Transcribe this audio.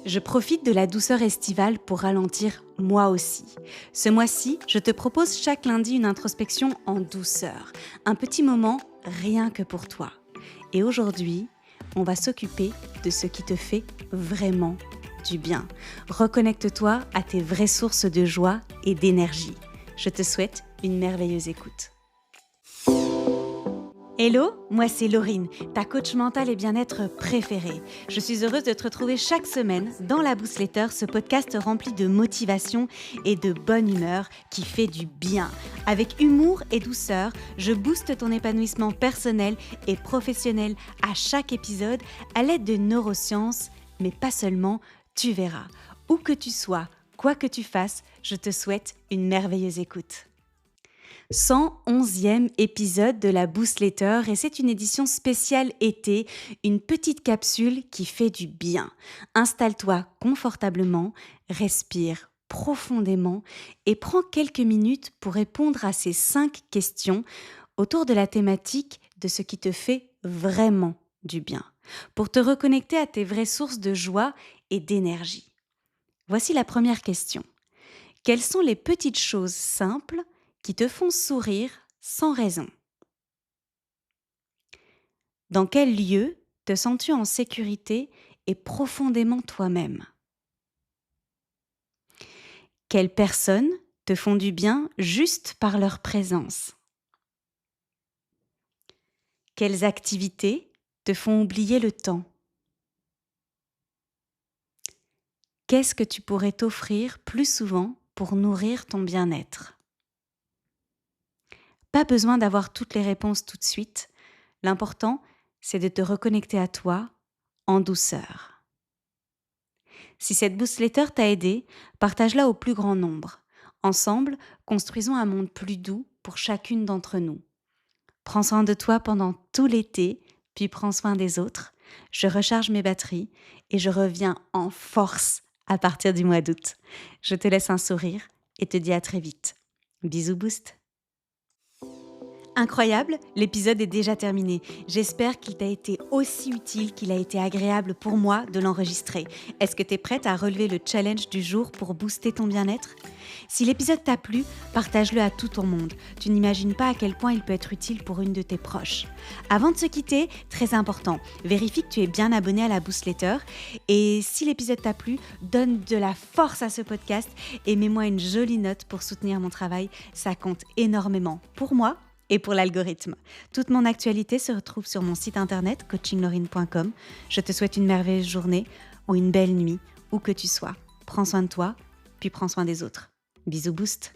Je profite de la douceur estivale pour ralentir moi aussi. Ce mois-ci, je te propose chaque lundi une introspection en douceur. Un petit moment rien que pour toi. Et aujourd'hui, on va s'occuper de ce qui te fait vraiment du bien. Reconnecte-toi à tes vraies sources de joie et d'énergie. Je te souhaite une merveilleuse écoute. Hello, moi c'est Laurine, ta coach mentale et bien-être préférée. Je suis heureuse de te retrouver chaque semaine dans la Boostletter, ce podcast rempli de motivation et de bonne humeur qui fait du bien. Avec humour et douceur, je booste ton épanouissement personnel et professionnel à chaque épisode à l'aide de neurosciences, mais pas seulement, tu verras. Où que tu sois, quoi que tu fasses, je te souhaite une merveilleuse écoute. 111e épisode de la Boostletter et c'est une édition spéciale été, une petite capsule qui fait du bien. Installe-toi confortablement, respire profondément et prends quelques minutes pour répondre à ces 5 questions autour de la thématique de ce qui te fait vraiment du bien, pour te reconnecter à tes vraies sources de joie et d'énergie. Voici la première question. Quelles sont les petites choses simples qui te font sourire sans raison? Dans quel lieu te sens-tu en sécurité et profondément toi-même? Quelles personnes te font du bien juste par leur présence? Quelles activités te font oublier le temps? Qu'est-ce que tu pourrais t'offrir plus souvent pour nourrir ton bien-être? Pas besoin d'avoir toutes les réponses tout de suite. L'important, c'est de te reconnecter à toi en douceur. Si cette Boostletter t'a aidé, partage-la au plus grand nombre. Ensemble, construisons un monde plus doux pour chacune d'entre nous. Prends soin de toi pendant tout l'été, puis prends soin des autres. Je recharge mes batteries et je reviens en force à partir du mois d'août. Je te laisse un sourire et te dis à très vite. Bisous Boost! Incroyable, l'épisode est déjà terminé. J'espère qu'il t'a été aussi utile qu'il a été agréable pour moi de l'enregistrer. Est-ce que tu es prête à relever le challenge du jour pour booster ton bien-être? Si l'épisode t'a plu, partage-le à tout ton monde. Tu n'imagines pas à quel point il peut être utile pour une de tes proches. Avant de se quitter, très important, vérifie que tu es bien abonné à la Boostletter. Et si l'épisode t'a plu, donne de la force à ce podcast et mets-moi une jolie note pour soutenir mon travail. Ça compte énormément pour moi et pour l'algorithme. Toute mon actualité se retrouve sur mon site internet coachinglorine.com. Je te souhaite une merveilleuse journée ou une belle nuit, où que tu sois. Prends soin de toi, puis prends soin des autres. Bisous Boost!